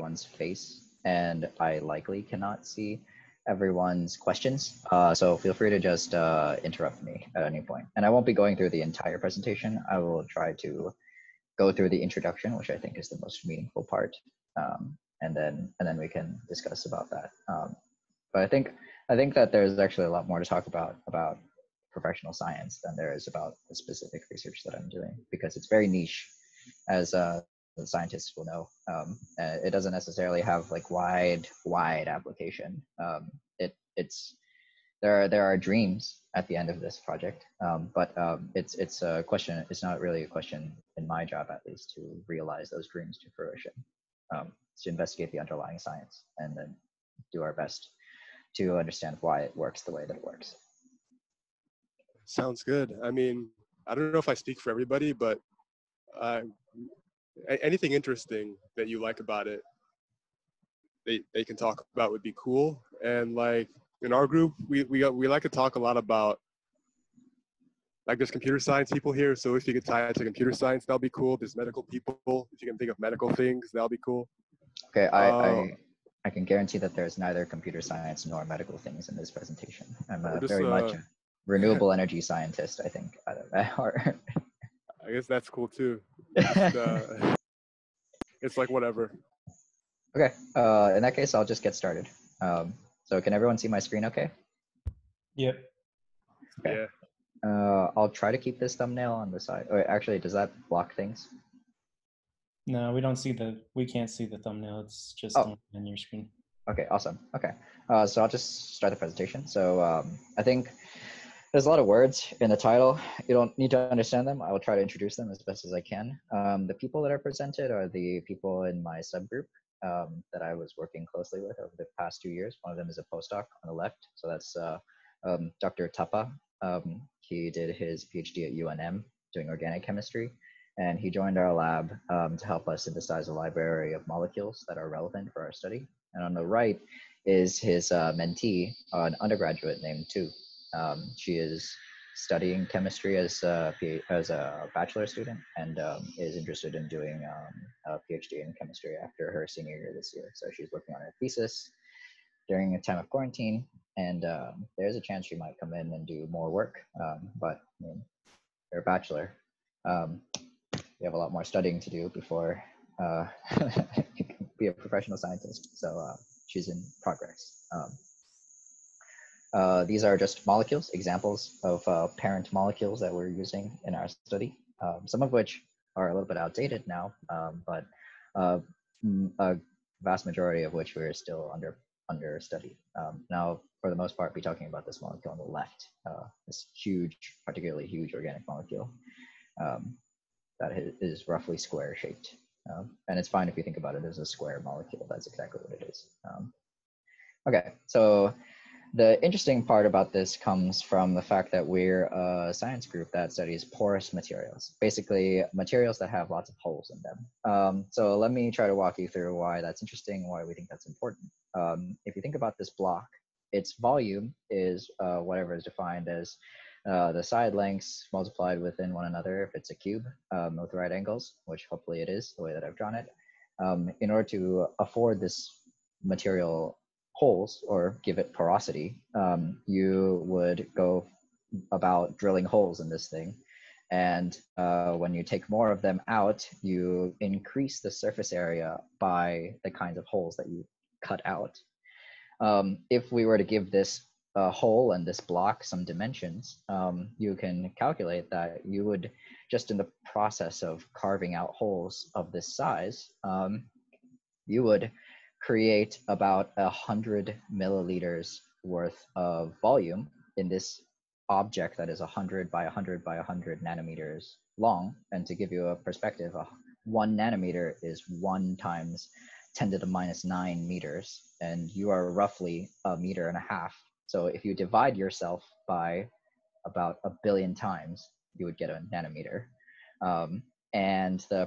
everyone's face, and I likely cannot see everyone's questions. So feel free to just interrupt me at any point. And I won't be going through the entire presentation. I will try to go through the introduction, which I think is the most meaningful part, and then we can discuss about that. But I think that there's actually a lot more to talk about professional science than there is about the specific research that I'm doing, because it's very niche, as the scientists will know. It doesn't necessarily have like wide application. It's there are dreams at the end of this project, but it's a question. It's not really a question in my job, at least, to realize those dreams to fruition. It's to investigate the underlying science and then do our best to understand why it works the way that it works. Sounds good. I mean, I don't know if I speak for everybody, but anything interesting that you like about it, they can talk about would be cool. And like in our group, we like to talk a lot about, like, there's computer science people here, so if you could tie it to computer science, that'll be cool. There's medical people, if you can think of medical things, that'll be cool. Okay, I can guarantee that there's neither computer science nor medical things in this presentation. I'm very much a renewable energy scientist, I think. I guess that's cool too. It's like whatever. Okay, in that case, I'll just get started. So can everyone see my screen okay? Yep. Okay. Yeah. I'll try to keep this thumbnail on the side. Oh, actually, does that block things? No, we can't see the thumbnail. It's just on your screen. Okay, awesome. Okay, so I'll just start the presentation. So I think there's a lot of words in the title. You don't need to understand them. I will try to introduce them as best as I can. The people that are presented are the people in my subgroup that I was working closely with over the past 2 years. One of them is a postdoc on the left. So that's Dr. Tapa. He did his PhD at UNM doing organic chemistry. And he joined our lab to help us synthesize a library of molecules that are relevant for our study. And on the right is his mentee, an undergraduate named Tu. She is studying chemistry as a bachelor student and is interested in doing a PhD in chemistry after her senior year this year. So she's working on her thesis during a time of quarantine, and there's a chance she might come in and do more work. But I mean, you're a bachelor. You have a lot more studying to do before you can be a professional scientist. So she's in progress. These are just molecules, examples of parent molecules that we're using in our study, some of which are a little bit outdated now, but a vast majority of which we're still under study. Now, for the most part, be talking about this molecule on the left, this huge, particularly huge organic molecule that is roughly square shaped. And it's fine if you think about it as a square molecule. That's exactly what it is. Okay, so the interesting part about this comes from the fact that we're a science group that studies porous materials, basically materials that have lots of holes in them. So let me try to walk you through why that's interesting, why we think that's important. If you think about this block, its volume is whatever is defined as the side lengths multiplied within one another if it's a cube with right angles, which hopefully it is the way that I've drawn it. In order to afford this material holes or give it porosity, you would go about drilling holes in this thing. And when you take more of them out, you increase the surface area by the kinds of holes that you cut out. If we were to give this hole and this block some dimensions, you can calculate that you would, just in the process of carving out holes of this size, you would create about 100 milliliters worth of volume in this object that is 100 by 100 by 100 nanometers long. And to give you a perspective, 1 nanometer is 1 times 10 to the minus 9 meters, and you are roughly 1.5 meters. So if you divide yourself by about 1 billion times, you would get a nanometer. And the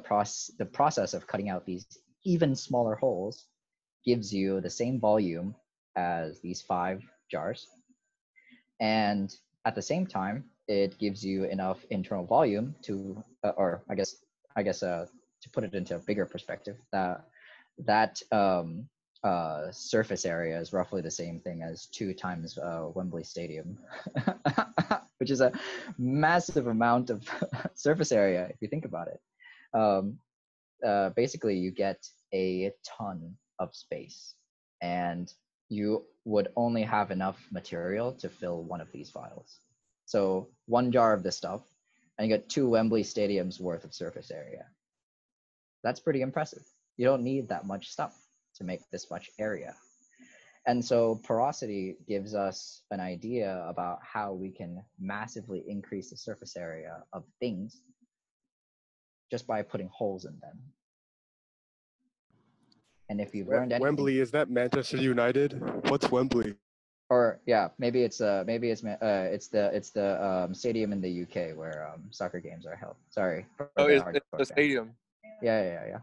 process of cutting out these even smaller holes gives you the same volume as these 5 jars. And at the same time, it gives you enough internal volume to, or I guess to put it into a bigger perspective, that that surface area is roughly the same thing as 2 times Wembley Stadium, which is a massive amount of surface area if you think about it. Basically, you get a ton of space, and you would only have enough material to fill one of these vials. So 1 jar of this stuff, and you get 2 Wembley Stadiums worth of surface area. That's pretty impressive. You don't need that much stuff to make this much area. And so porosity gives us an idea about how we can massively increase the surface area of things just by putting holes in them. And if you've learned anything, Wembley, is that Manchester United? What's Wembley? or yeah, maybe it's the stadium in the UK where soccer games are held. Sorry. Oh, it's the stadium. Yeah.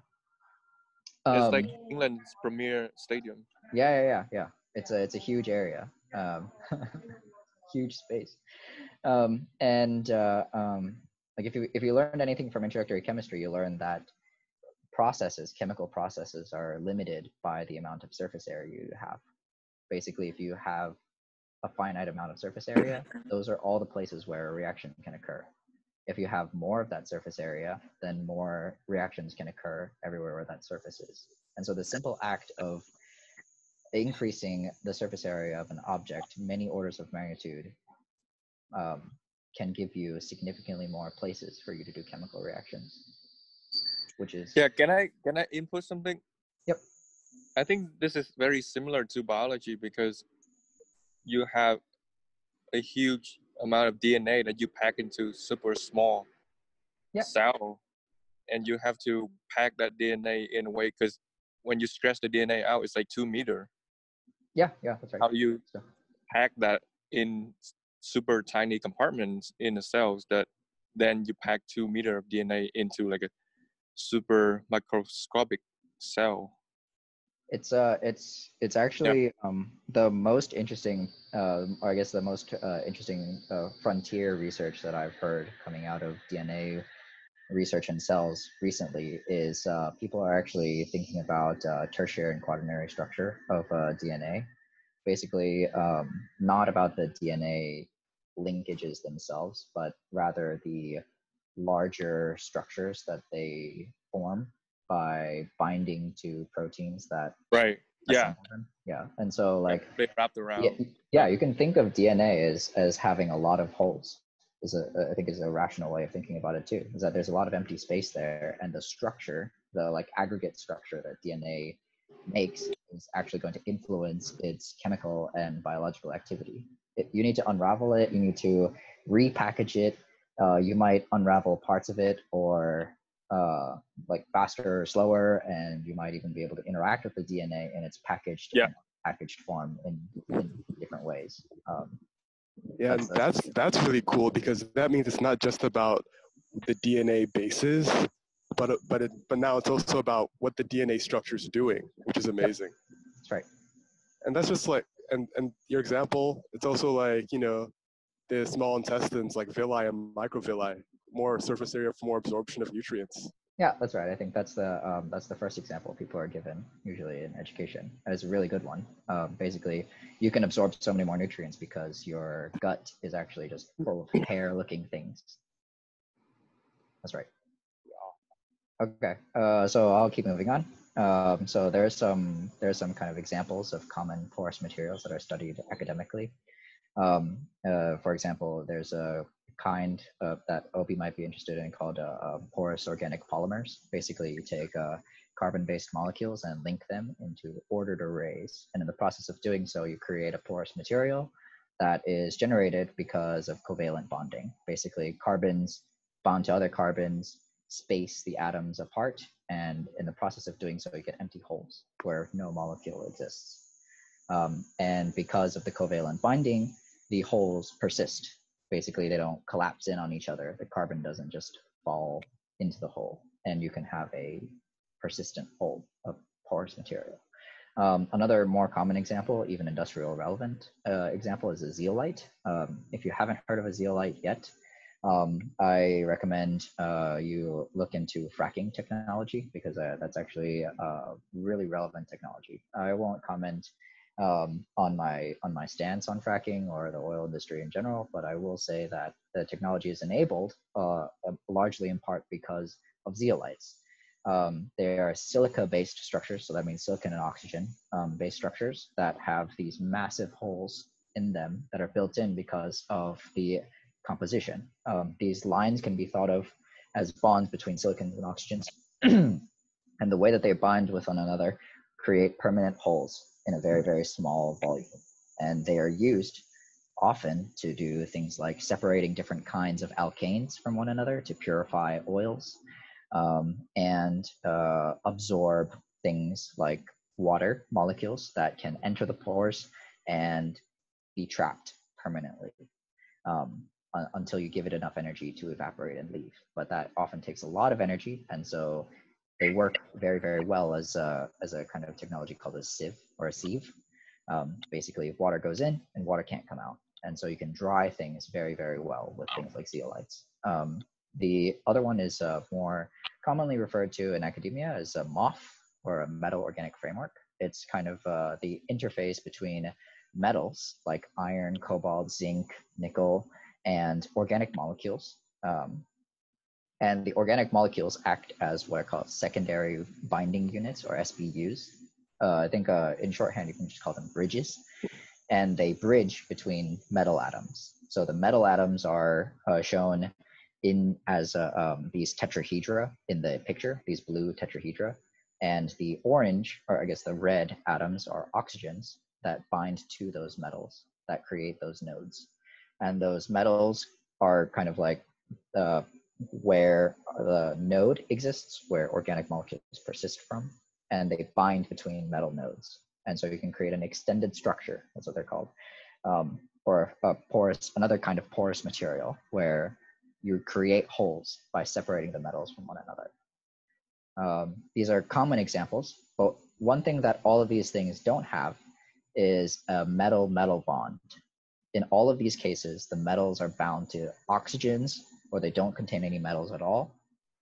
It's like England's premier stadium. Yeah. It's a huge area, huge space, like if you learned anything from introductory chemistry, you learn that chemical processes are limited by the amount of surface area you have. Basically, if you have a finite amount of surface area, those are all the places where a reaction can occur. If you have more of that surface area, then more reactions can occur everywhere where that surface is. And so the simple act of increasing the surface area of an object many orders of magnitude can give you significantly more places for you to do chemical reactions, which is... Yeah, can I input something? Yep. I think this is very similar to biology because you have a huge amount of DNA that you pack into super small cell, and you have to pack that DNA in a way, because when you stretch the DNA out, it's like 2 meters. Yeah, that's right. How do you pack that in super tiny compartments in the cells that then you pack 2 meters of DNA into like a super microscopic cell? It's actually the most interesting, or I guess the most interesting frontier research that I've heard coming out of DNA research in cells recently is people are actually thinking about tertiary and quaternary structure of DNA. Basically, not about the DNA linkages themselves, but rather the larger structures that they form by binding to proteins that assemble them. Yeah, and so like they wrapped around. Yeah, you can think of DNA as having a lot of holes. I think is a rational way of thinking about it too. Is that there's a lot of empty space there, and the structure, the like aggregate structure that DNA makes, is actually going to influence its chemical and biological activity. You need to unravel it. You need to repackage it. You might unravel parts of it, or like faster or slower, and you might even be able to interact with the DNA in its packaged form in different ways. Yeah, that's really cool, because that means it's not just about the DNA bases, but now it's also about what the DNA structure is doing, which is amazing. That's right. And that's just like, and your example, it's also like, you know, the small intestines like villi and microvilli, more surface area for more absorption of nutrients. Yeah, that's right. I think that's the first example people are given usually in education. It's a really good one. Basically, you can absorb so many more nutrients because your gut is actually just full of hair-looking things. That's right. Okay, so I'll keep moving on. So there's some kind of examples of common porous materials that are studied academically. For example, there's a kind that Obi might be interested in called porous organic polymers. Basically, you take carbon-based molecules and link them into ordered arrays. And in the process of doing so, you create a porous material that is generated because of covalent bonding. Basically, carbons bond to other carbons, space the atoms apart, and in the process of doing so, you get empty holes where no molecule exists. And because of the covalent binding, the holes persist. Basically, they don't collapse in on each other. The carbon doesn't just fall into the hole, and you can have a persistent hole of porous material. Another more common example, even industrial relevant example, is a zeolite. If you haven't heard of a zeolite yet, I recommend you look into fracking technology because that's actually a really relevant technology. I won't comment on my stance on fracking or the oil industry in general, but I will say that the technology is enabled largely in part because of zeolites. They are silica-based structures, so that means silicon and oxygen based structures that have these massive holes in them that are built in because of the composition. These lines can be thought of as bonds between silicons and oxygens, and the way that they bind with one another create permanent holes in a very, very small volume. And they are used often to do things like separating different kinds of alkanes from one another to purify oils, and absorb things like water molecules that can enter the pores and be trapped permanently until you give it enough energy to evaporate and leave. But that often takes a lot of energy, and so they work very, very well as a kind of technology called a sieve or a sieve. Basically, water goes in and water can't come out, and so you can dry things very, very well with things like zeolites. The other one is more commonly referred to in academia as a MOF, or a metal organic framework. It's kind of the interface between metals like iron, cobalt, zinc, nickel, and organic molecules. And the organic molecules act as what are called secondary binding units, or SBUs. I think in shorthand, you can just call them bridges. And they bridge between metal atoms. So the metal atoms are shown in as these tetrahedra in the picture, these blue tetrahedra. And the orange, or I guess the red atoms, are oxygens that bind to those metals that create those nodes. And those metals are kind of like where the node exists, where organic molecules persist from, and they bind between metal nodes. And so you can create an extended structure, that's what they're called, or a porous, another kind of porous material where you create holes by separating the metals from one another. These are common examples, but one thing that all of these things don't have is a metal-metal bond. In all of these cases, the metals are bound to oxygens, or they don't contain any metals at all.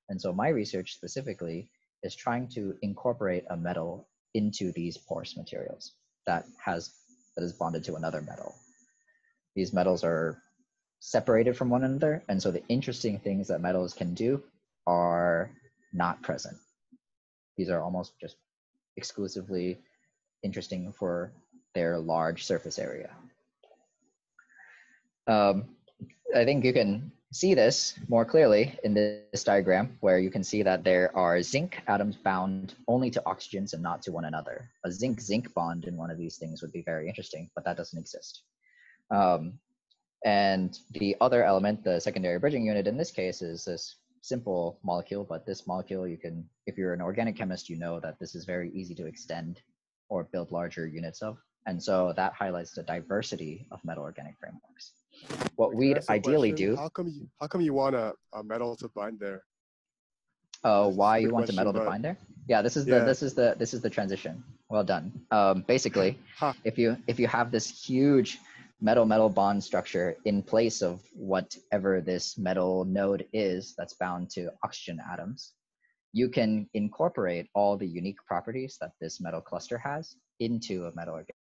And so my research specifically is trying to incorporate a metal into these porous materials that is bonded to another metal. These metals are separated from one another, and so the interesting things that metals can do are not present. These are almost just exclusively interesting for their large surface area. I think you can see this more clearly in this diagram, where you can see that there are zinc atoms bound only to oxygens and not to one another. A zinc-zinc bond in one of these things would be very interesting, but that doesn't exist. And the other element, the secondary bridging unit in this case, is this simple molecule, but this molecule you can, if you're an organic chemist, you know that this is very easy to extend or build larger units of. And so that highlights the diversity of metal organic frameworks. What we'd ideally do. How come you want a metal to bind there? Why you want a metal to bind there? Yeah, this is the transition. Well done. Basically, if you have this huge metal bond structure in place of whatever this metal node is that's bound to oxygen atoms, you can incorporate all the unique properties that this metal cluster has into a metal organic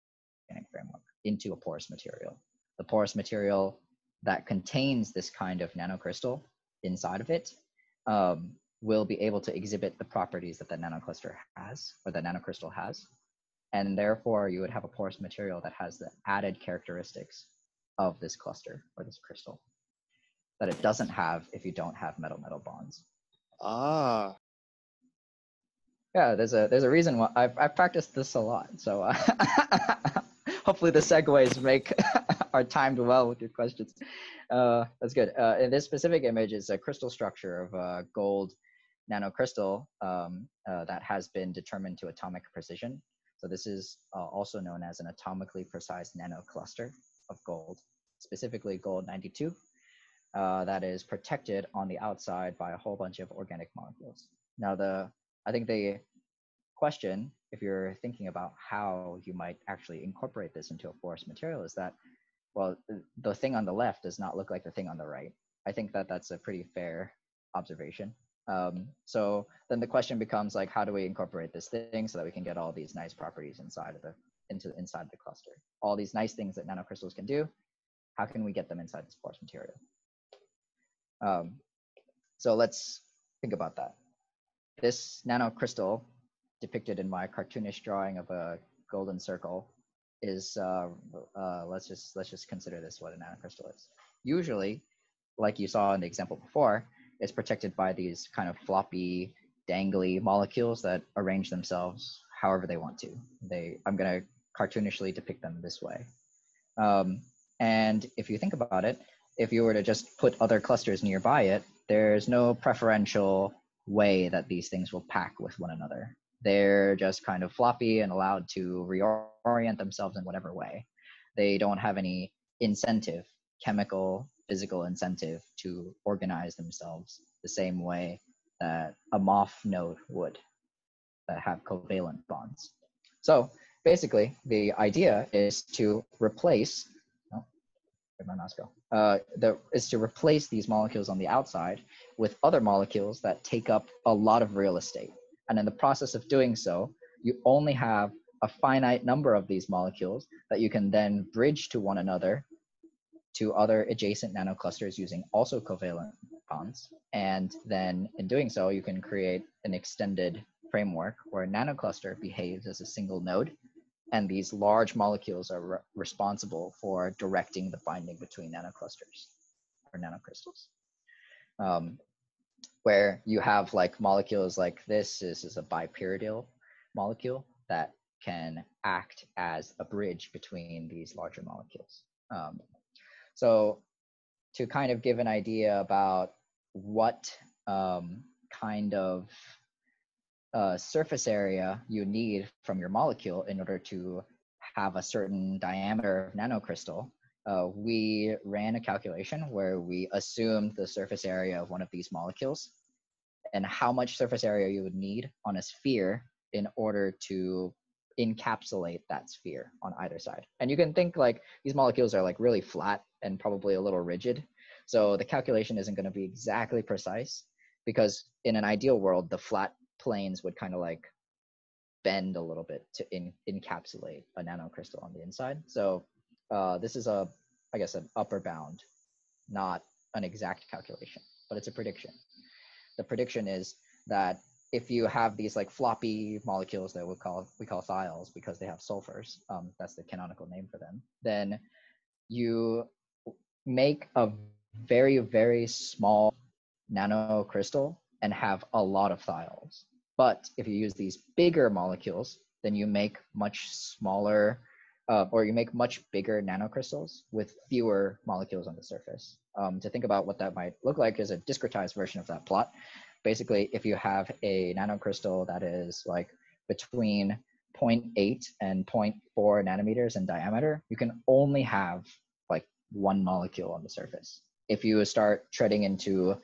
framework, into a porous material. The porous material that contains this kind of nanocrystal inside of it will be able to exhibit the properties that the nanocluster has, or the nanocrystal has. And therefore, you would have a porous material that has the added characteristics of this cluster or this crystal that it doesn't have if you don't have metal-metal bonds. Ah. Yeah, there's a reason why I've practiced this a lot. So hopefully the segues make are timed well with your questions. That's good. In this specific image is a crystal structure of a gold nanocrystal that has been determined to atomic precision. So this is also known as an atomically precise nanocluster of gold, specifically gold 92, that is protected on the outside by a whole bunch of organic molecules. Now, I think the question, if you're thinking about how you might actually incorporate this into a porous material, is that, well, the thing on the left does not look like the thing on the right. I think that that's a pretty fair observation. So then the question becomes like, how do we incorporate this thing so that we can get all these nice properties inside of the inside the cluster? All these nice things that nanocrystals can do. How can we get them inside this porous material? So let's think about that. This nanocrystal depicted in my cartoonish drawing of a golden circle is let's just consider this what a nanocrystal is. Usually, like you saw in the example before, it's protected by these kind of floppy, dangly molecules that arrange themselves however they want to. I'm going to cartoonishly depict them this way. And if you think about it, if you were to just put other clusters nearby it, there's no preferential way that these things will pack with one another. They're just kind of floppy and allowed to reorient themselves in whatever way. They don't have any incentive, chemical, physical incentive to organize themselves the same way that a MOF node would that have covalent bonds. So basically, the idea is to replace, where'd my mouse go? Is to replace these molecules on the outside with other molecules that take up a lot of real estate. And in the process of doing so, you only have a finite number of these molecules that you can then bridge to one another to other adjacent nanoclusters using also covalent bonds. And then in doing so, you can create an extended framework where a nanocluster behaves as a single node, and these large molecules are responsible for directing the binding between nanoclusters or nanocrystals. Where you have like molecules like this is a bipyridyl molecule that can act as a bridge between these larger molecules. So to kind of give an idea about what kind of surface area you need from your molecule in order to have a certain diameter of nanocrystal, we ran a calculation where we assumed the surface area of one of these molecules and how much surface area you would need on a sphere in order to encapsulate that sphere on either side. And you can think like these molecules are like really flat and probably a little rigid. So the calculation isn't going to be exactly precise because in an ideal world, the flat planes would kind of like bend a little bit to encapsulate a nanocrystal on the inside. So this is I guess an upper bound, not an exact calculation, but it's a prediction. The prediction is that if you have these like floppy molecules that we call thiols because they have sulfurs, that's the canonical name for them, then you make a very, very small nanocrystal and have a lot of thiols. But if you use these bigger molecules, then you make much smaller or you make much bigger nanocrystals with fewer molecules on the surface. To think about what that might look like is a discretized version of that plot. Basically, if you have a nanocrystal that is like between 0.8 and 0.4 nanometers in diameter, you can only have like one molecule on the surface. If you start treading into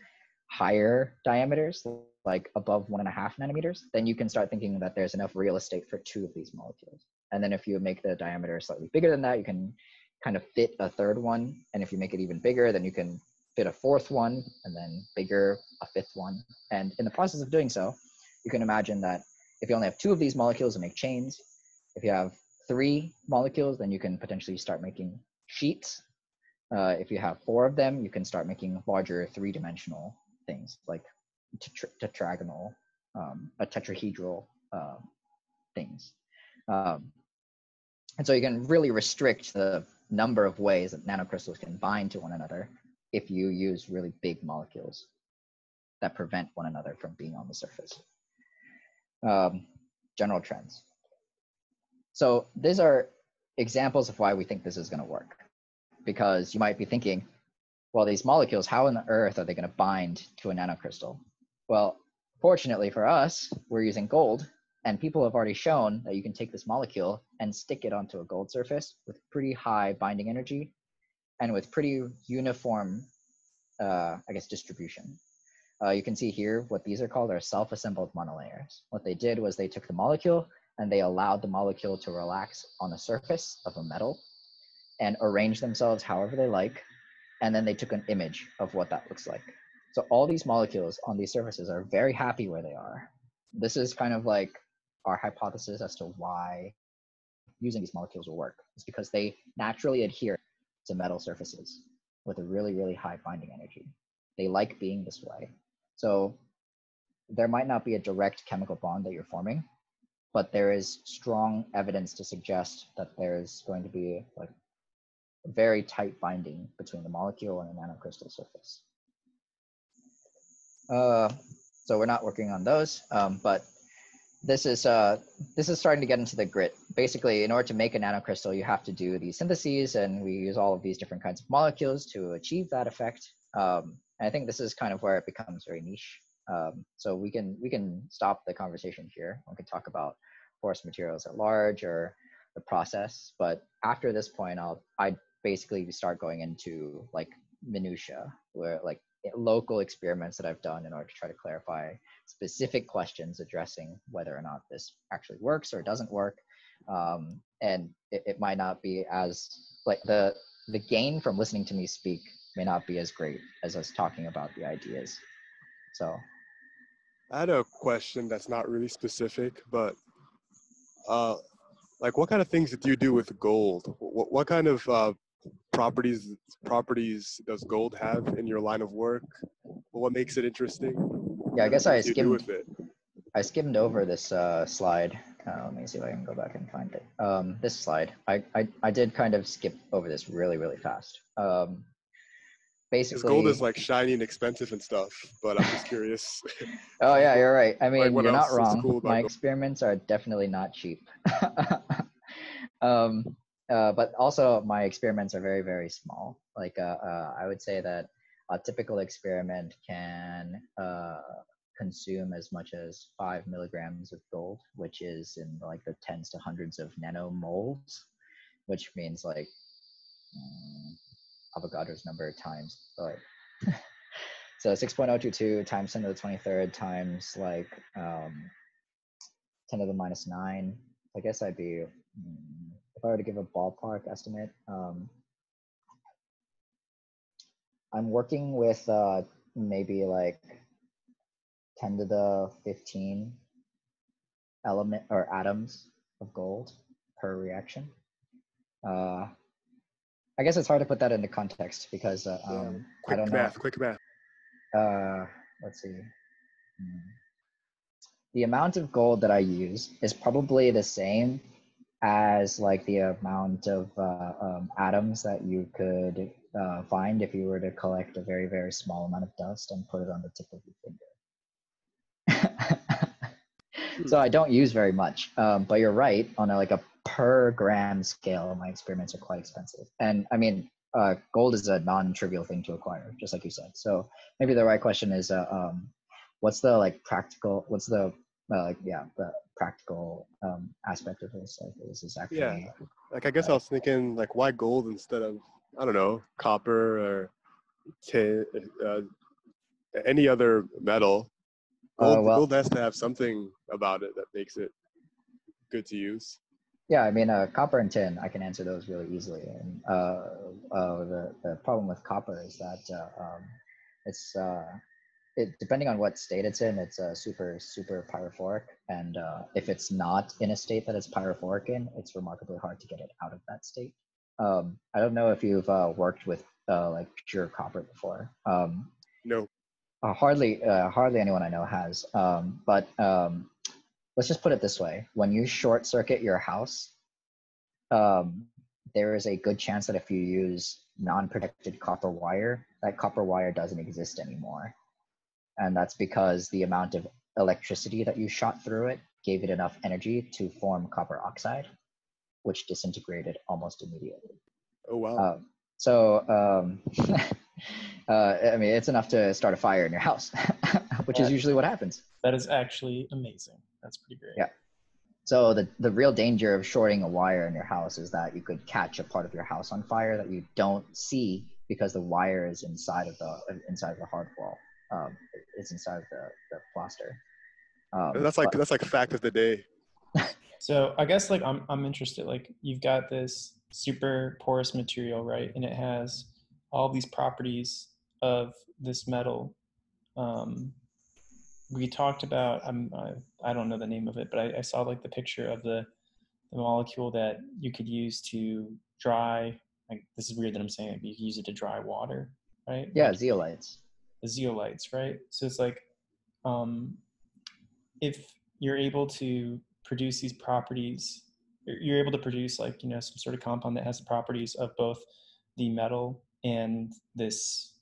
higher diameters, like above 1.5 nanometers, then you can start thinking that there's enough real estate for two of these molecules. And then if you make the diameter slightly bigger than that, you can kind of fit a third one. And if you make it even bigger, then you can fit a fourth one, and then bigger, a fifth one. And in the process of doing so, you can imagine that if you only have two of these molecules and make chains, if you have 3 molecules, then you can potentially start making sheets. If you have 4 of them, you can start making larger 3-dimensional things like tetragonal, tetrahedral things. And so you can really restrict the number of ways that nanocrystals can bind to one another if you use really big molecules that prevent one another from being on the surface. General trends. So these are examples of why we think this is going to work. Because you might be thinking, well, these molecules, how on the earth are they going to bind to a nanocrystal? Well, fortunately for us, we're using gold, and people have already shown that you can take this molecule and stick it onto a gold surface with pretty high binding energy and with pretty uniform, distribution. You can see here what these are called are self-assembled monolayers. What they did was they took the molecule and they allowed the molecule to relax on the surface of a metal and arrange themselves however they like and then they took an image of what that looks like. So all these molecules on these surfaces are very happy where they are. This is kind of like our hypothesis as to why using these molecules will work. It's because they naturally adhere to metal surfaces with a really, really high binding energy. They like being this way. So there might not be a direct chemical bond that you're forming, but there is strong evidence to suggest that there's going to be like very tight binding between the molecule and the nanocrystal surface. So we're not working on those, but this is starting to get into the grit. Basically, in order to make a nanocrystal, you have to do these syntheses, and we use all of these different kinds of molecules to achieve that effect. And I think this is kind of where it becomes very niche. So we can stop the conversation here. We can talk about porous materials at large or the process, but after this point, I'd basically start going into like minutia, where like local experiments that I've done in order to try to clarify specific questions addressing whether or not this actually works or doesn't work. And it might not be as like the gain from listening to me speak may not be as great as us talking about the ideas. So I had a question that's not really specific, but like what kind of things do you do with gold? What kind of properties does gold have in your line of work? What makes it interesting? Yeah, I guess I skimmed over this slide. Let me see if I can go back and find it. This slide, I did kind of skip over this really, really fast. Basically, gold is like shiny and expensive and stuff, but I'm just curious. Oh yeah, you're right. I mean, like you're not wrong. Cool My experiments are definitely not cheap. But also my experiments are very, very small. Like I would say that a typical experiment can consume as much as 5 milligrams of gold, which is in like the tens to hundreds of nanomoles, which means like Avogadro's number times. So 6.022 times 10 to the 23rd times like 10 to the minus 9. I guess I'd be, if I were to give a ballpark estimate, I'm working with maybe like 10 to the 15 element or atoms of gold per reaction. I guess it's hard to put that into context because I don't know. Quick math. Let's see. The amount of gold that I use is probably the same as like the amount of atoms that you could find if you were to collect a very, very small amount of dust and put it on the tip of your finger. So I don't use very much, but you're right, on like a per gram scale, my experiments are quite expensive. And I mean, gold is a non-trivial thing to acquire, just like you said. So maybe the right question is, what's the like practical, what's the the practical aspect of this? Like, is this actually? Like I guess I was thinking like, why gold instead of, I don't know, copper or tin, any other metal? Gold has to have something about it that makes it good to use. Yeah, I mean, copper and tin, I can answer those really easily. And the problem with copper is that depending on what state it's in, it's super, super pyrophoric. And if it's not in a state that it's pyrophoric in, it's remarkably hard to get it out of that state. I don't know if you've worked with like pure copper before. No. Hardly anyone I know has. But let's just put it this way. When you short circuit your house, there is a good chance that if you use non-protected copper wire, that copper wire doesn't exist anymore. And that's because the amount of electricity that you shot through it gave it enough energy to form copper oxide, which disintegrated almost immediately. Oh, wow. I mean, it's enough to start a fire in your house, which is usually what happens. That is actually amazing. That's pretty great. Yeah. So the real danger of shorting a wire in your house is that you could catch a part of your house on fire that you don't see because the wire is inside of the hard wall. It's inside of the plaster. That's like fact of the day. So I guess like I'm interested. Like you've got this super porous material, right? And it has all these properties of this metal. We talked about, I don't know the name of it, but I saw like the picture of the molecule that you could use to dry, like, this is weird that I'm saying it, but you can use it to dry water, right? Yeah, like, zeolites. the zeolites, right? So it's like, if you're able to produce these properties, you're able to produce like, some sort of compound that has the properties of both the metal and this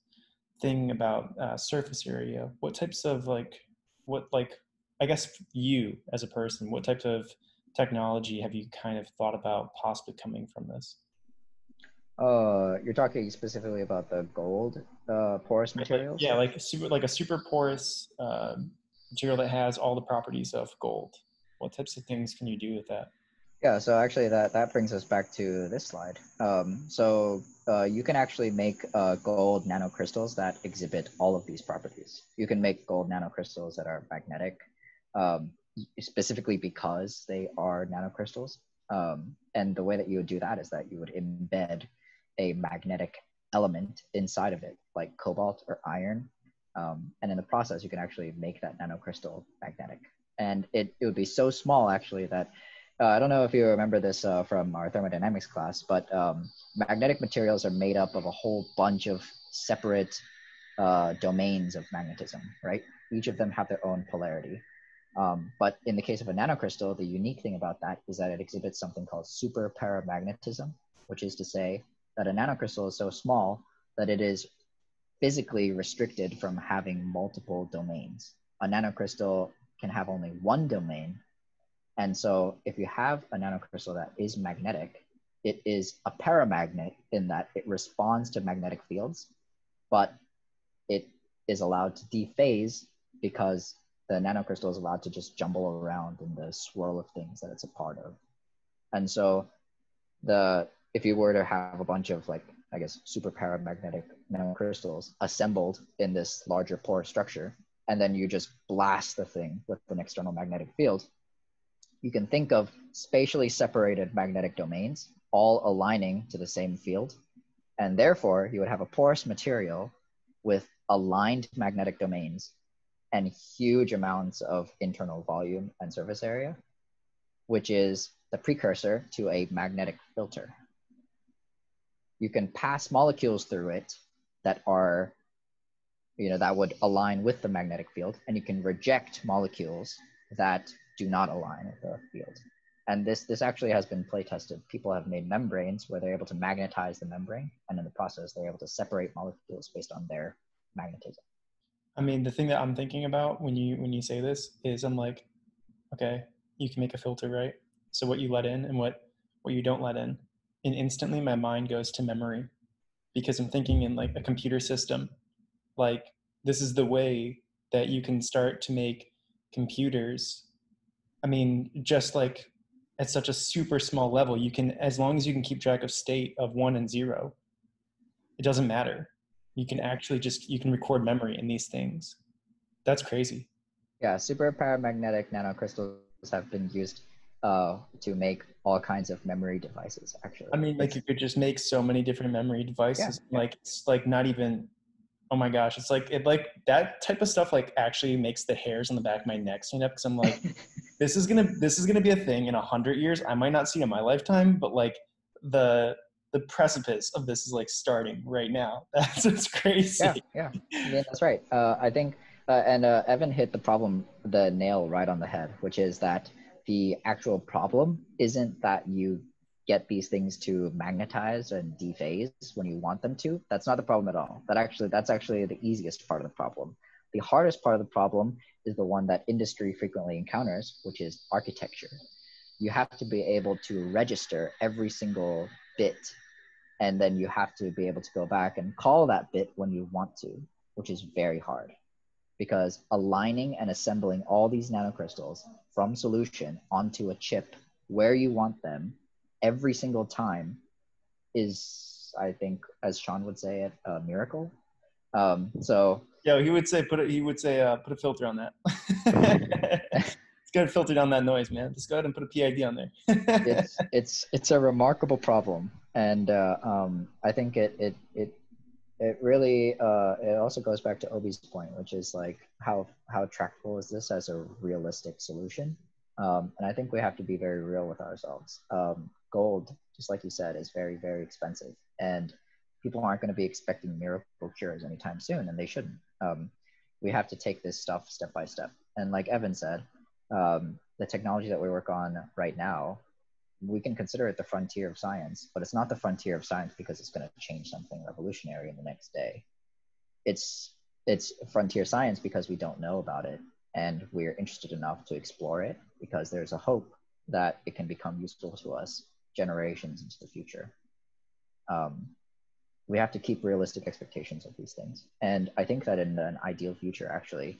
thing about surface area. What types of I guess you as a person, what types of technology have you kind of thought about possibly coming from this? You're talking specifically about the gold porous materials? Yeah, like a super porous material that has all the properties of gold. What types of things can you do with that? Yeah, so actually that brings us back to this slide. You can actually make gold nanocrystals that exhibit all of these properties. You can make gold nanocrystals that are magnetic, specifically because they are nanocrystals. And the way that you would do that is that you would embed a magnetic element inside of it, like cobalt or iron. And in the process, you can actually make that nanocrystal magnetic. And it would be so small, actually, that I don't know if you remember this from our thermodynamics class, but magnetic materials are made up of a whole bunch of separate domains of magnetism, right? Each of them have their own polarity. But in the case of a nanocrystal, the unique thing about that is that it exhibits something called super paramagnetism, which is to say that a nanocrystal is so small that it is physically restricted from having multiple domains. A nanocrystal can have only one domain. And so if you have a nanocrystal that is magnetic, it is a paramagnet in that it responds to magnetic fields, but it is allowed to dephase because the nanocrystal is allowed to just jumble around in the swirl of things that it's a part of. And so if you were to have a bunch of super paramagnetic nanocrystals assembled in this larger porous structure, and then you just blast the thing with an external magnetic field, you can think of spatially separated magnetic domains all aligning to the same field. And therefore, you would have a porous material with aligned magnetic domains and huge amounts of internal volume and surface area, which is the precursor to a magnetic filter. You can pass molecules through it that are, that would align with the magnetic field, and you can reject molecules that do not align with the field. And this actually has been play tested. People have made membranes where they're able to magnetize the membrane, and in the process, they're able to separate molecules based on their magnetism. I mean, the thing that I'm thinking about when you say this is, I'm like, okay, you can make a filter, right? So what you let in and what you don't let in, and instantly my mind goes to memory, because I'm thinking in like a computer system. Like, this is the way that you can start to make computers. I mean, just like at such a super small level, you can, as long as you can keep track of state of 1 and 0, it doesn't matter. You can actually you can record memory in these things. That's crazy. Yeah, super paramagnetic nanocrystals have been used to make all kinds of memory devices, actually. I mean, like, you could just make so many different memory devices. Yeah. Like, it's like not even, oh my gosh, it's like, that type of stuff like actually makes the hairs on the back of my neck stand up, because I'm like, this is gonna be a thing in 100 years. I might not see it in my lifetime, but like the precipice of this is like starting right now. That's crazy. Yeah, that's right. I think, and Evan hit the nail right on the head, which is that the actual problem isn't that you get these things to magnetize and dephase when you want them to. That's not the problem at all. That's actually the easiest part of the problem. The hardest part of the problem is the one that industry frequently encounters, which is architecture. You have to be able to register every single bit, and then you have to be able to go back and call that bit when you want to, which is very hard, because aligning and assembling all these nanocrystals from solution onto a chip where you want them every single time is, I think, as Sean would say it, a miracle. Yeah, he would say put a filter on that. It's got to filter down that noise, man. Just go ahead and put a PID on there. It's a remarkable problem, and I think it it really it also goes back to Obi's point, which is like how tractable is this as a realistic solution? And I think we have to be very real with ourselves. Gold, just like you said, is very, very expensive, and people aren't going to be expecting miracle cures anytime soon, and they shouldn't. We have to take this stuff step by step. And like Evan said, the technology that we work on right now, we can consider it the frontier of science, but it's not the frontier of science because it's going to change something revolutionary in the next day. It's frontier science because we don't know about it, and we're interested enough to explore it because there's a hope that it can become useful to us generations into the future. We have to keep realistic expectations of these things. And I think that in an ideal future, actually,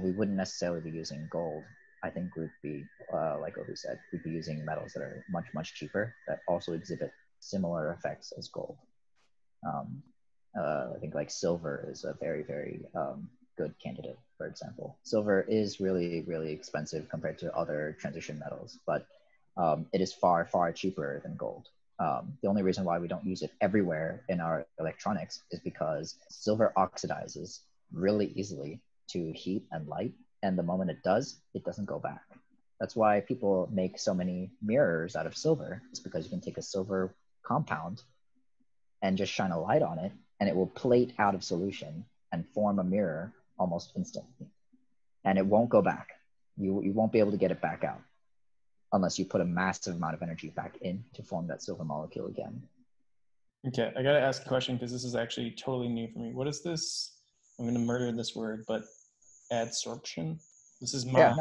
we wouldn't necessarily be using gold. I think we'd be, like Obi said, we'd be using metals that are much, much cheaper that also exhibit similar effects as gold. I think like silver is a very, very good candidate, for example. Silver is really, really expensive compared to other transition metals, but it is far, far cheaper than gold. The only reason why we don't use it everywhere in our electronics is because silver oxidizes really easily to heat and light, and the moment it does, it doesn't go back. That's why people make so many mirrors out of silver. It's because you can take a silver compound and just shine a light on it, and it will plate out of solution and form a mirror almost instantly. And it won't go back. You won't be able to get it back out unless you put a massive amount of energy back in to form that silver molecule again. Okay, I gotta ask a question because this is actually totally new for me. What is this? I'm gonna murder this word, but adsorption? This is my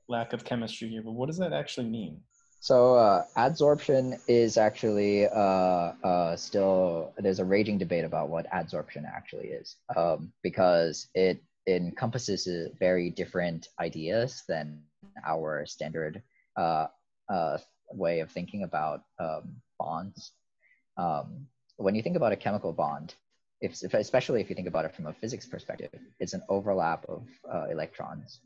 lack of chemistry here, but what does that actually mean? So adsorption is actually still, there's a raging debate about what adsorption actually is, because it encompasses very different ideas than our standard way of thinking about bonds. When you think about a chemical bond, especially if you think about it from a physics perspective, it's an overlap of electrons.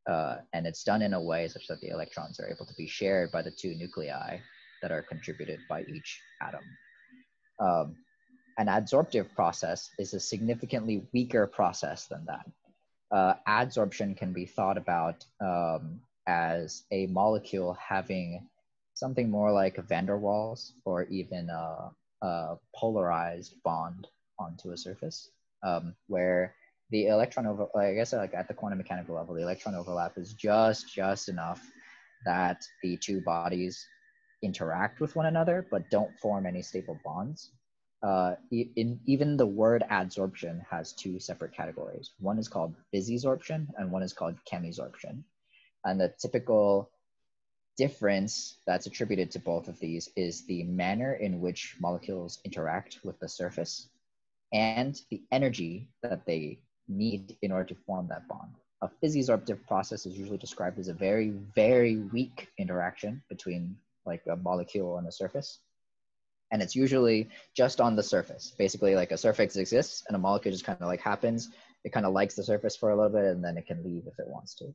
And it's done in a way such that the electrons are able to be shared by the two nuclei that are contributed by each atom. An adsorptive process is a significantly weaker process than that. Adsorption can be thought about as a molecule having something more like van der Waals or even a polarized bond onto a surface, where the electron I guess like at the quantum mechanical level, the electron overlap is just enough that the two bodies interact with one another but don't form any stable bonds. Even the word adsorption has two separate categories. One is called physisorption and one is called chemisorption. And the typical difference that's attributed to both of these is the manner in which molecules interact with the surface and the energy that they need in order to form that bond. A physisorptive process is usually described as a very, very weak interaction between like a molecule and a surface. And it's usually just on the surface. Basically, like a surface exists and a molecule just kind of like happens. It kind of likes the surface for a little bit and then it can leave if it wants to.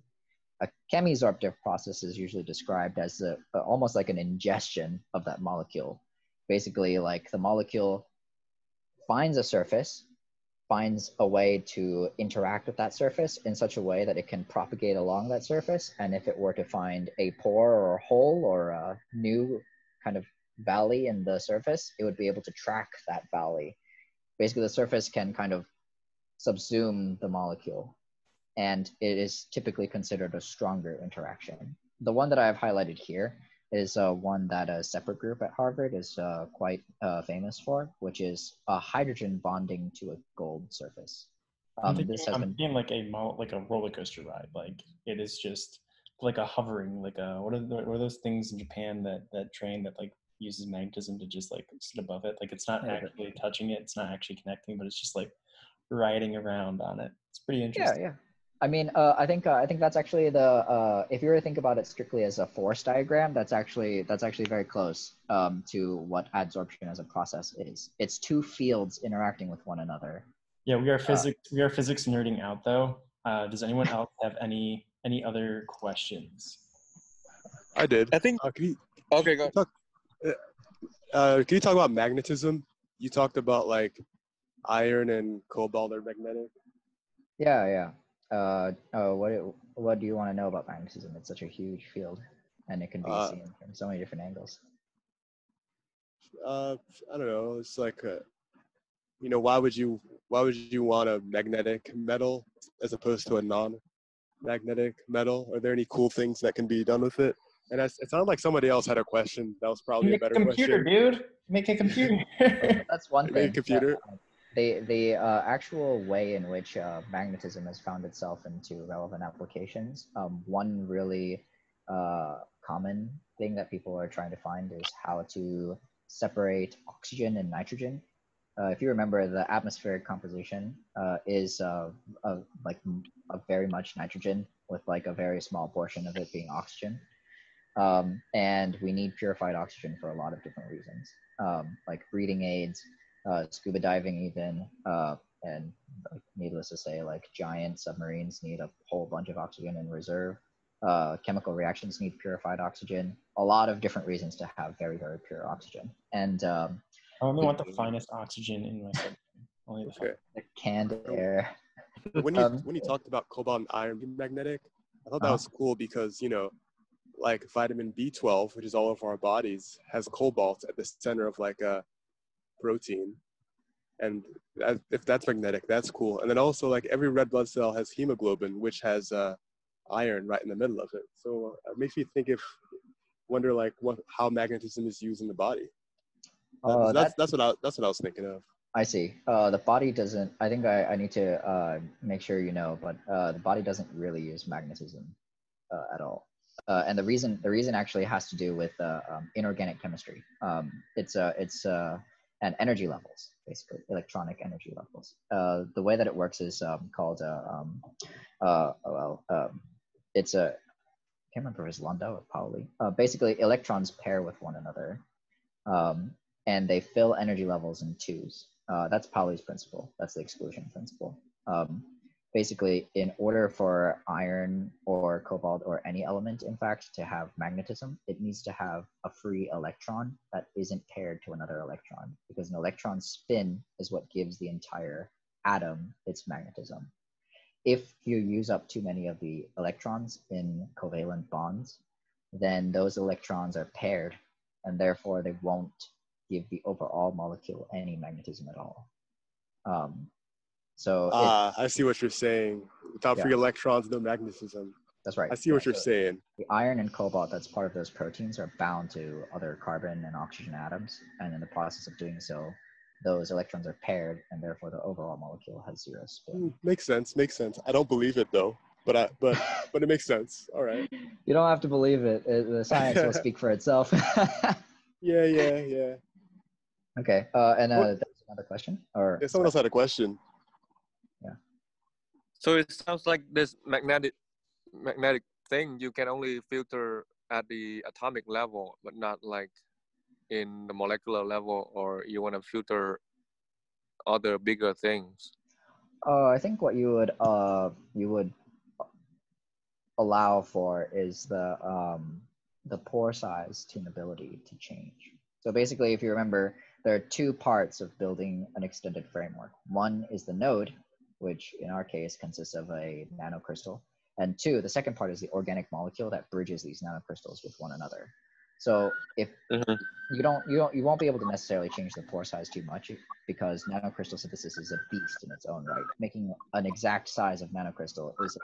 A chemisorptive process is usually described as almost like an ingestion of that molecule. Basically, like the molecule finds a surface, finds a way to interact with that surface in such a way that it can propagate along that surface. And if it were to find a pore or a hole or a new kind of valley in the surface, it would be able to track that valley. Basically, the surface can kind of subsume the molecule, and it is typically considered a stronger interaction. The one that I have highlighted here is one that a separate group at Harvard is quite famous for, which is a hydrogen bonding to a gold surface. I'm thinking like a roller coaster ride. Like it is just like a hovering, like a what are those things in Japan that train that like uses magnetism to just like sit above it? Like it's not actually touching it, it's not actually connecting, but it's just like riding around on it. It's pretty interesting. Yeah. I mean, I think that's actually the if you were to think about it strictly as a force diagram, that's actually very close to what adsorption as a process is. It's two fields interacting with one another. Yeah, we are physics nerding out though. Does anyone else have any other questions? I did. I think. Okay, go ahead. Can you talk about magnetism? You talked about like iron and cobalt are magnetic? Yeah. What do you want to know about magnetism? It's such a huge field, and it can be Uh, seen from so many different angles. I don't know. It's like, why would you want a magnetic metal as opposed to a non-magnetic metal? Are there any cool things that can be done with it? And it sounded like somebody else had a question. That was probably a Make a better computer, question. dude. Make a computer. That's one Maybe a thing. computer. The actual way in which magnetism has found itself into relevant applications, one really common thing that people are trying to find is how to separate oxygen and nitrogen. If you remember, the atmospheric composition is like a very much nitrogen with like a very small portion of it being oxygen. And we need purified oxygen for a lot of different reasons, like breathing aids, scuba diving even, and needless to say, like giant submarines need a whole bunch of oxygen in reserve. Chemical reactions need purified oxygen. A lot of different reasons to have very, very pure oxygen. And I only want the finest oxygen in my system. Only the Okay. the canned air. When you talked about cobalt and iron being magnetic, I thought that was cool because like vitamin B12, which is all over our bodies, has cobalt at the center of like a protein, and if that's magnetic, that's cool. And then also like every red blood cell has hemoglobin, which has iron right in the middle of it. So it makes me wonder like how magnetism is used in the body. That's what I was thinking of. I see. The body doesn't. I think I need to make sure you know, but the body doesn't really use magnetism at all. And the reason actually has to do with inorganic chemistry. It's and energy levels, basically electronic energy levels. The way that it works is called it's a I can't remember if it's Landau or Pauli. Basically, electrons pair with one another, and they fill energy levels in twos. That's Pauli's principle. That's the exclusion principle. Basically, in order for iron or cobalt or any element, in fact, to have magnetism, it needs to have a free electron that isn't paired to another electron, because an electron spin is what gives the entire atom its magnetism. If you use up too many of the electrons in covalent bonds, then those electrons are paired, and therefore they won't give the overall molecule any magnetism at all. I see what you're saying. Without free electrons, no magnetism. That's right. I see what you're saying. The iron and cobalt that's part of those proteins are bound to other carbon and oxygen atoms, and in the process of doing so, those electrons are paired, and therefore the overall molecule has zero spin. Makes sense. I don't believe it though, but it makes sense. All right. You don't have to believe it. The science will speak for itself. Yeah. Okay. That's another question, or someone else had a question. Yeah. So it sounds like this magnetic thing you can only filter at the atomic level, but not like in the molecular level, or you want to filter other bigger things. I think what you would allow for is the pore size tunability to change. So basically, if you remember, there are two parts of building an extended framework. One is the node, which in our case consists of a nanocrystal, and two, the second part is the organic molecule that bridges these nanocrystals with one another. So if you won't be able to necessarily change the pore size too much, because nanocrystal synthesis is a beast in its own right. Making an exact size of nanocrystal is a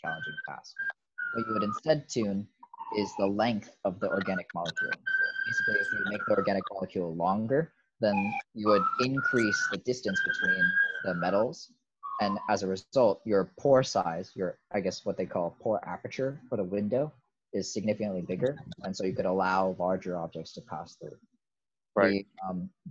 challenging task. What you would instead tune is the length of the organic molecule. Basically, if you make the organic molecule longer, then you would increase the distance between the metals, and as a result, your pore size, I guess what they call pore aperture for the window, is significantly bigger, and so you could allow larger objects to pass through. Right.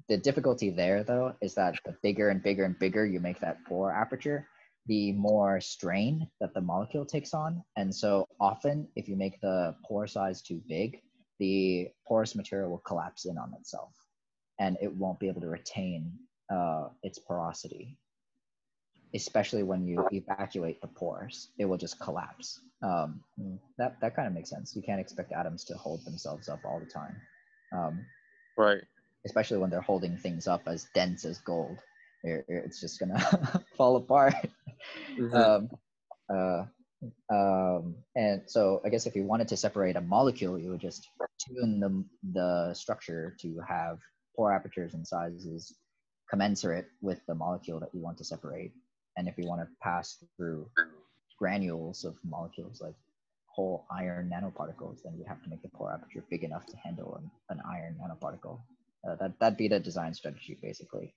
The difficulty there, though, is that the bigger and bigger and bigger you make that pore aperture, the more strain that the molecule takes on. And so often, if you make the pore size too big, the porous material will collapse in on itself, and it won't be able to retain its porosity. Especially when you evacuate the pores, it will just collapse. That kind of makes sense. You can't expect atoms to hold themselves up all the time. Right. Especially when they're holding things up as dense as gold. it's just gonna fall apart. Mhm. Uh, and so I guess if you wanted to separate a molecule, you would just tune the structure to have pore apertures and sizes commensurate with the molecule that you want to separate. And if you want to pass through granules of molecules like whole iron nanoparticles, then you have to make the pore aperture big enough to handle an iron nanoparticle. That'd be the design strategy basically.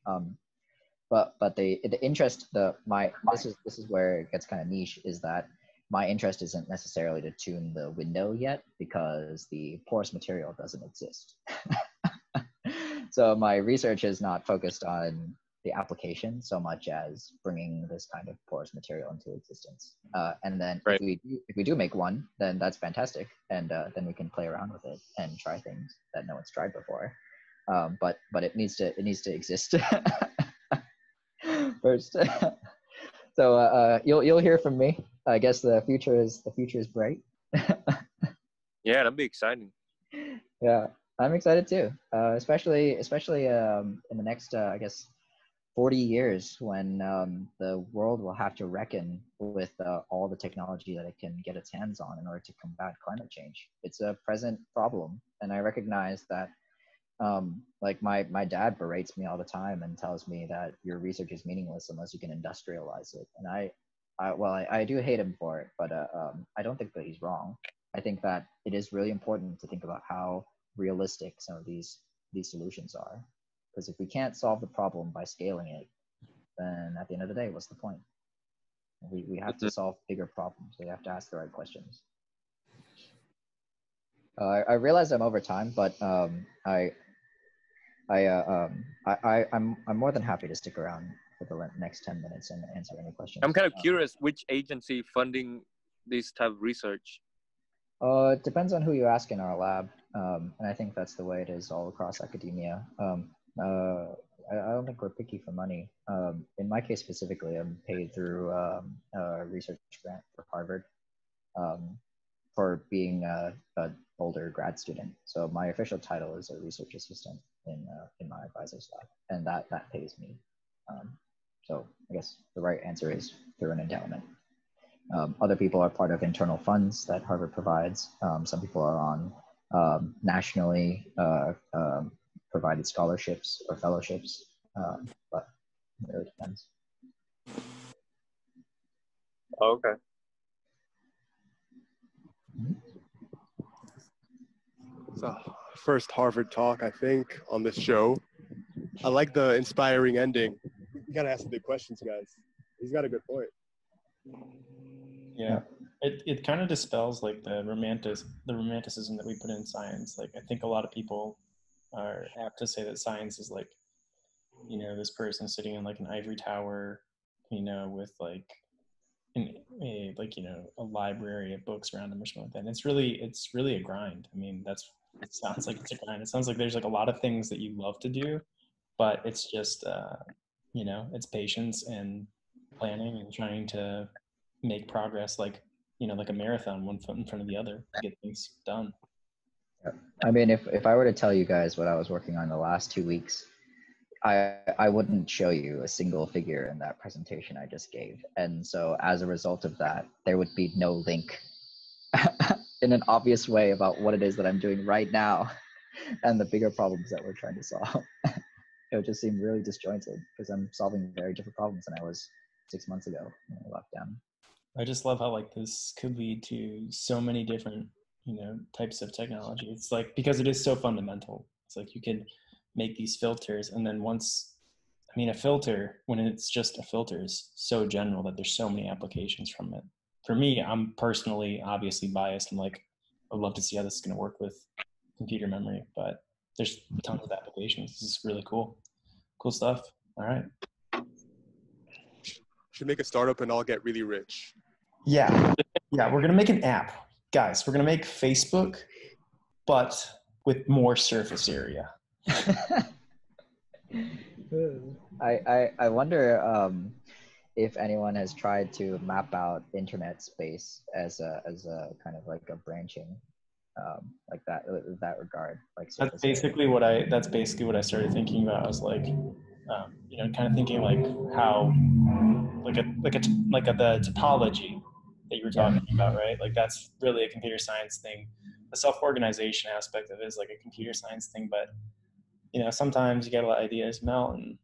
But the interest, this is where it gets kind of niche, is that my interest isn't necessarily to tune the window yet, because the porous material doesn't exist. So my research is not focused on the application so much as bringing this kind of porous material into existence. And then Right. if we do make one, then that's fantastic, and then we can play around with it and try things that no one's tried before. But it needs to exist first. So you'll hear from me. I guess the future is bright. Yeah, that'd be exciting. Yeah, I'm excited too. Especially in the next I guess 40 years, when the world will have to reckon with all the technology that it can get its hands on in order to combat climate change. It's a present problem, and I recognize that. Like my dad berates me all the time and tells me that your research is meaningless unless you can industrialize it. And I do hate him for it, but I don't think that he's wrong. I think that it is really important to think about how realistic some of these solutions are. Because if we can't solve the problem by scaling it, then at the end of the day, what's the point? We have to solve bigger problems. We have to ask the right questions. I realize I'm over time, but I'm more than happy to stick around for the next 10 minutes and answer any questions. I'm kind of curious, which agency funding this type of research? It depends on who you ask in our lab, and I think that's the way it is all across academia. I don't think we're picky for money. In my case specifically, I'm paid through a research grant for Harvard for being an older grad student. So my official title is a research assistant in my advisor's lab, and that pays me. So I guess the right answer is through an endowment. Other people are part of internal funds that Harvard provides. Some people are on nationally provided scholarships or fellowships, but it really depends. Okay. So first Harvard talk, I think, on this show. I like the inspiring ending. You gotta ask the big questions, guys. He's got a good point. Yeah, it kind of dispels like the romanticism that we put in science. Like I think a lot of people are apt to say that science is like, you know, this person sitting in like an ivory tower, you know, with like a library of books around them or something like that. And it's really a grind. I mean, it sounds like it's a grind. It sounds like there's like a lot of things that you love to do, but it's just it's patience and planning and trying to make progress, like a marathon, one foot in front of the other, to get things done. I mean, if I were to tell you guys what I was working on the last 2 weeks, I wouldn't show you a single figure in that presentation I just gave. And so as a result of that, there would be no link in an obvious way about what it is that I'm doing right now and the bigger problems that we're trying to solve. It would just seem really disjointed because I'm solving very different problems than I was 6 months ago when I left down. I just love how like this could lead to so many different, types of technology. It's like, because it is so fundamental. It's like you can make these filters, and then a filter, when it's just a filter, is so general that there's so many applications from it. For me, I'm personally obviously biased and like, I'd love to see how this is going to work with computer memory, but there's tons of applications. This is really cool stuff. All right. Should make a startup and all get really rich. Yeah. We're going to make an app, guys. We're going to make Facebook, but with more surface area. I wonder if anyone has tried to map out internet space as a kind of like a branching like that regard. Like that's basically what I started thinking about. I was like, kind of thinking like how, like the topology that you were talking about, right? Like that's really a computer science thing. The self-organization aspect of it is like a computer science thing, but sometimes you get a lot of ideas melt, and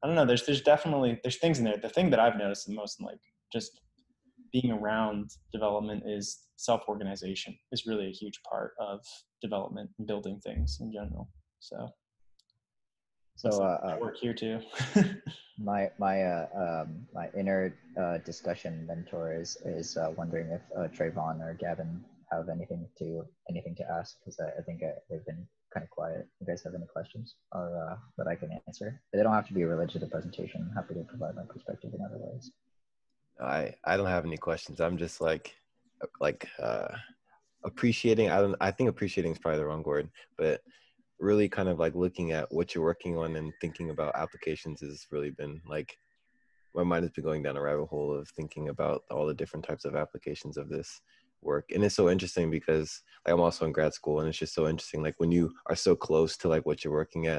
I don't know. There's definitely things in there. The thing that I've noticed the most in like just being around development is self-organization is really a huge part of development and building things in general. So I work here too. my inner discussion mentor is wondering if Trayvon or Gavin have anything to ask, because I think they've been kind of quiet. You guys have any questions or that I can answer? They don't have to be related to the presentation. I'm happy to provide my perspective in other ways. I don't have any questions. I'm just like appreciating. I think appreciating is probably the wrong word, but really kind of like looking at what you're working on and thinking about applications has really been like, my mind has been going down a rabbit hole of thinking about all the different types of applications of this work. And it's so interesting because like, I'm also in grad school, and it's just so interesting. Like when you are so close to like what you're working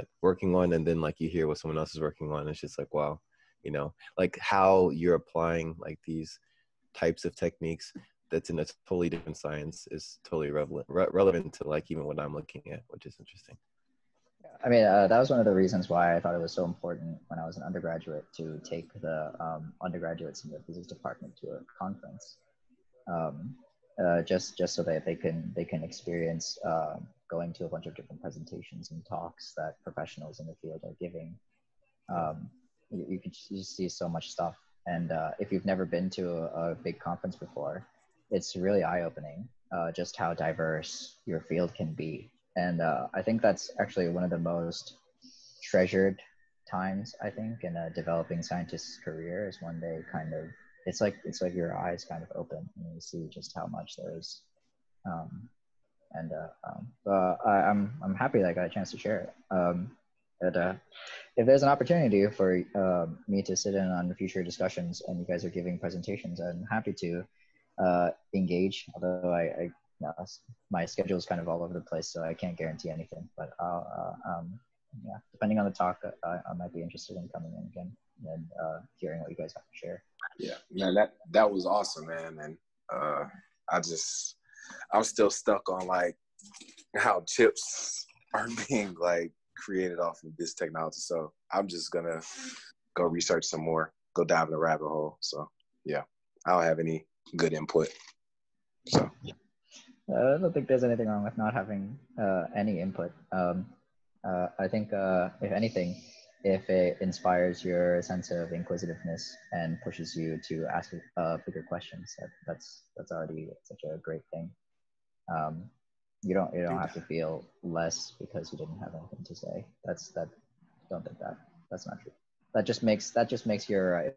on, and then like you hear what someone else is working on, it's just like, wow, like how you're applying like these types of techniques that's in a totally different science is totally relevant to like even what I'm looking at, which is interesting. I mean, that was one of the reasons why I thought it was so important when I was an undergraduate to take the undergraduates in the physics department to a conference, just so that they can experience going to a bunch of different presentations and talks that professionals in the field are giving. You just see so much stuff, and if you've never been to a big conference before, it's really eye-opening just how diverse your field can be. And I think that's actually one of the most treasured times, I think, in a developing scientist's career, is when they kind of, it's like your eyes kind of open and you see just how much there is. I'm happy that I got a chance to share it. But if there's an opportunity for me to sit in on future discussions and you guys are giving presentations, I'm happy to engage, although my schedule is kind of all over the place, so I can't guarantee anything. But yeah, depending on the talk, I might be interested in coming in again and hearing what you guys have to share. Yeah, man, that was awesome, man. And I'm still stuck on like how chips are being like created off of this technology. So I'm just gonna go research some more, go dive in the rabbit hole. So yeah, I don't have any good input. So I don't think there's anything wrong with not having any input. I think if anything, if it inspires your sense of inquisitiveness and pushes you to ask bigger questions, that's already such a great thing. You don't have to feel less because you didn't have anything to say. Don't think that's not true. That just makes your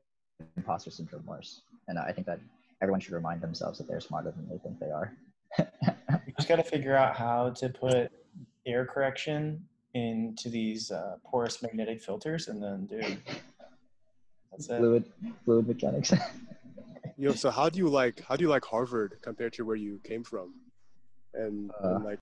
imposter syndrome worse. And I think that everyone should remind themselves that they're smarter than they think they are. You just got to figure out how to put air correction into these porous magnetic filters, and then that's it. Fluid mechanics. So how do you like Harvard compared to where you came from, and like